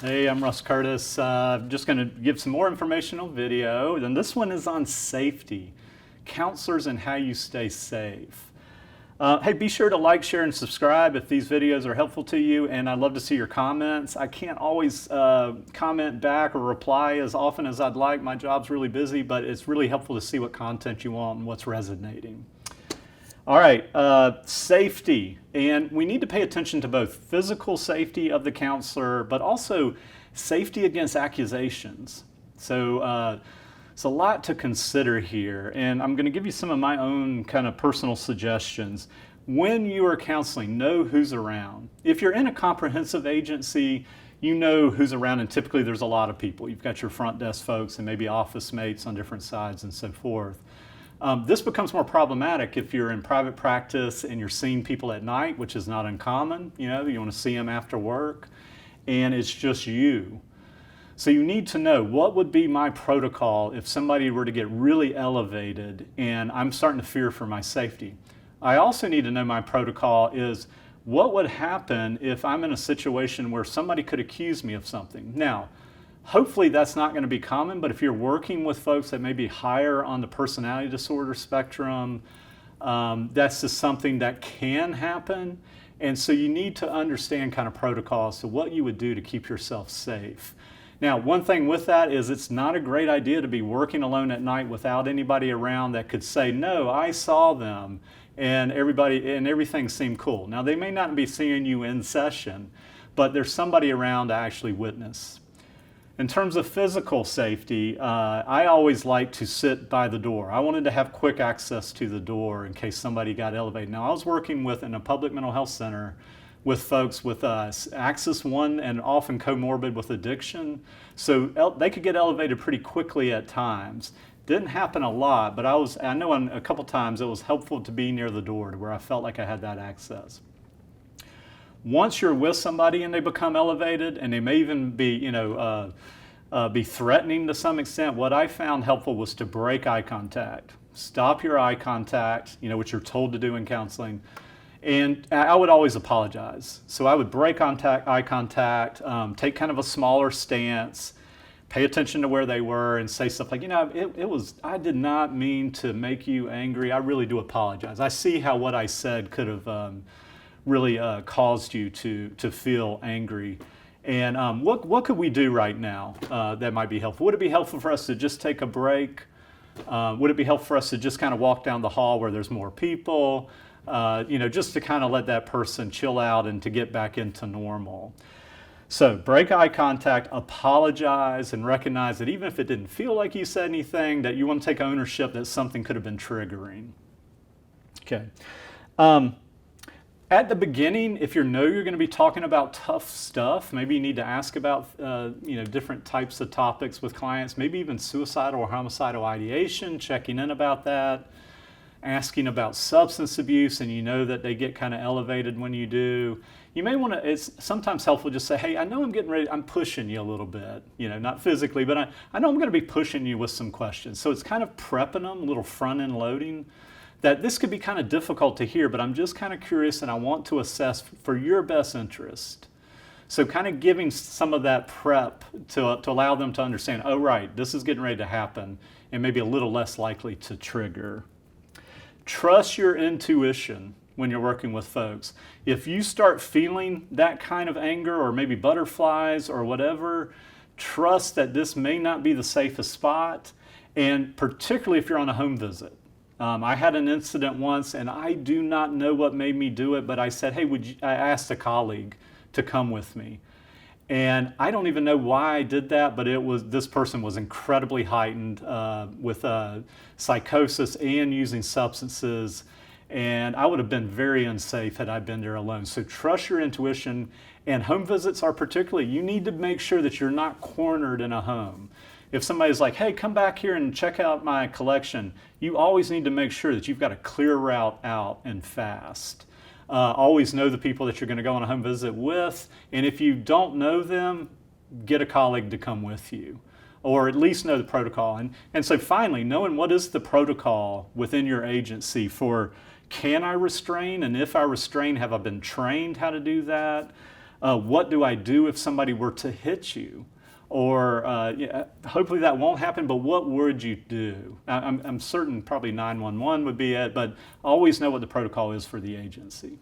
Hey, I'm Russ Curtis. Just going to give some more informational video. And this one is on safety, counselors and how you stay safe. Hey, be sure to like, share, and subscribe if these videos are helpful to you, and I'd love to see your comments. I can't always comment back or reply as often as I'd like. My job's really busy, but it's really helpful to see what content you want and what's resonating. All right, safety, and we need to pay attention to both physical safety of the counselor, but also safety against accusations. So it's a lot to consider here, and I'm going to give you some of my own kind of personal suggestions. When you are counseling, know who's around. If you're in a comprehensive agency, you know who's around, and typically there's a lot of people. You've got your front desk folks and maybe office mates on different sides and so forth. This becomes more problematic if you're in private practice and you're seeing people at night, which is not uncommon. You want to see them after work, and it's just you. So you need to know, what would be my protocol if somebody were to get really elevated and I'm starting to fear for my safety? I also need to know my protocol is, what would happen if I'm in a situation where somebody could accuse me of something? Now, hopefully that's not going to be common, but if you're working with folks that may be higher on the personality disorder spectrum, that's just something that can happen. And so you need to understand kind of protocols to what you would do to keep yourself safe. Now, one thing with that is it's not a great idea to be working alone at night without anybody around that could say, no, I saw them, and everything seemed cool. Now, they may not be seeing you in session, but there's somebody around to actually witness. In terms of physical safety, I always like to sit by the door. I wanted to have quick access to the door in case somebody got elevated. Now, I was working in a public mental health center with folks with Axis 1 and often comorbid with addiction. So they could get elevated pretty quickly at times. Didn't happen a lot, but I know on a couple times it was helpful to be near the door to where I felt like I had that access. Once you're with somebody and they become elevated, and they may even be, be threatening to some extent, what I found helpful was to break eye contact. Stop your eye contact, which you're told to do in counseling. And I would always apologize. So I would break eye contact, take kind of a smaller stance, pay attention to where they were, and say stuff like, I did not mean to make you angry. I really do apologize. I see how what I said could have really caused you to feel angry. And what could we do right now that might be helpful? Would it be helpful for us to just take a break? Would it be helpful for us to just kind of walk down the hall where there's more people? Just to kind of let that person chill out and to get back into normal. So break eye contact, apologize, and recognize that even if it didn't feel like you said anything, that you want to take ownership that something could have been triggering. Okay. At the beginning, if you're going to be talking about tough stuff, maybe you need to ask about different types of topics with clients, maybe even suicidal or homicidal ideation, checking in about that, asking about substance abuse, and you know that they get kind of elevated when you do. You may want to, it's sometimes helpful just say, hey, I know I'm pushing you a little bit, not physically, but I know I'm going to be pushing you with some questions. So it's kind of prepping them, a little front-end loading, that this could be kind of difficult to hear, but I'm just kind of curious and I want to assess for your best interest. So kind of giving some of that prep to allow them to understand, oh, right, this is getting ready to happen, and maybe a little less likely to trigger. Trust your intuition when you're working with folks. If you start feeling that kind of anger or maybe butterflies or whatever, trust that this may not be the safest spot, and particularly if you're on a home visit. I had an incident once, and I do not know what made me do it, but I said, hey, I asked a colleague to come with me. And I don't even know why I did that, but this person was incredibly heightened with psychosis and using substances, and I would have been very unsafe had I been there alone. So trust your intuition, and home visits are particularly, you need to make sure that you're not cornered in a home. If somebody's like, hey, come back here and check out my collection, you always need to make sure that you've got a clear route out and fast. Always know the people that you're going to go on a home visit with, and if you don't know them, get a colleague to come with you, or at least know the protocol. And so finally, knowing what is the protocol within your agency for, can I restrain, and if I restrain, have I been trained how to do that? What do I do if somebody were to hit you? Or hopefully that won't happen, but what would you do? I'm certain probably 911 would be it, but always know what the protocol is for the agency.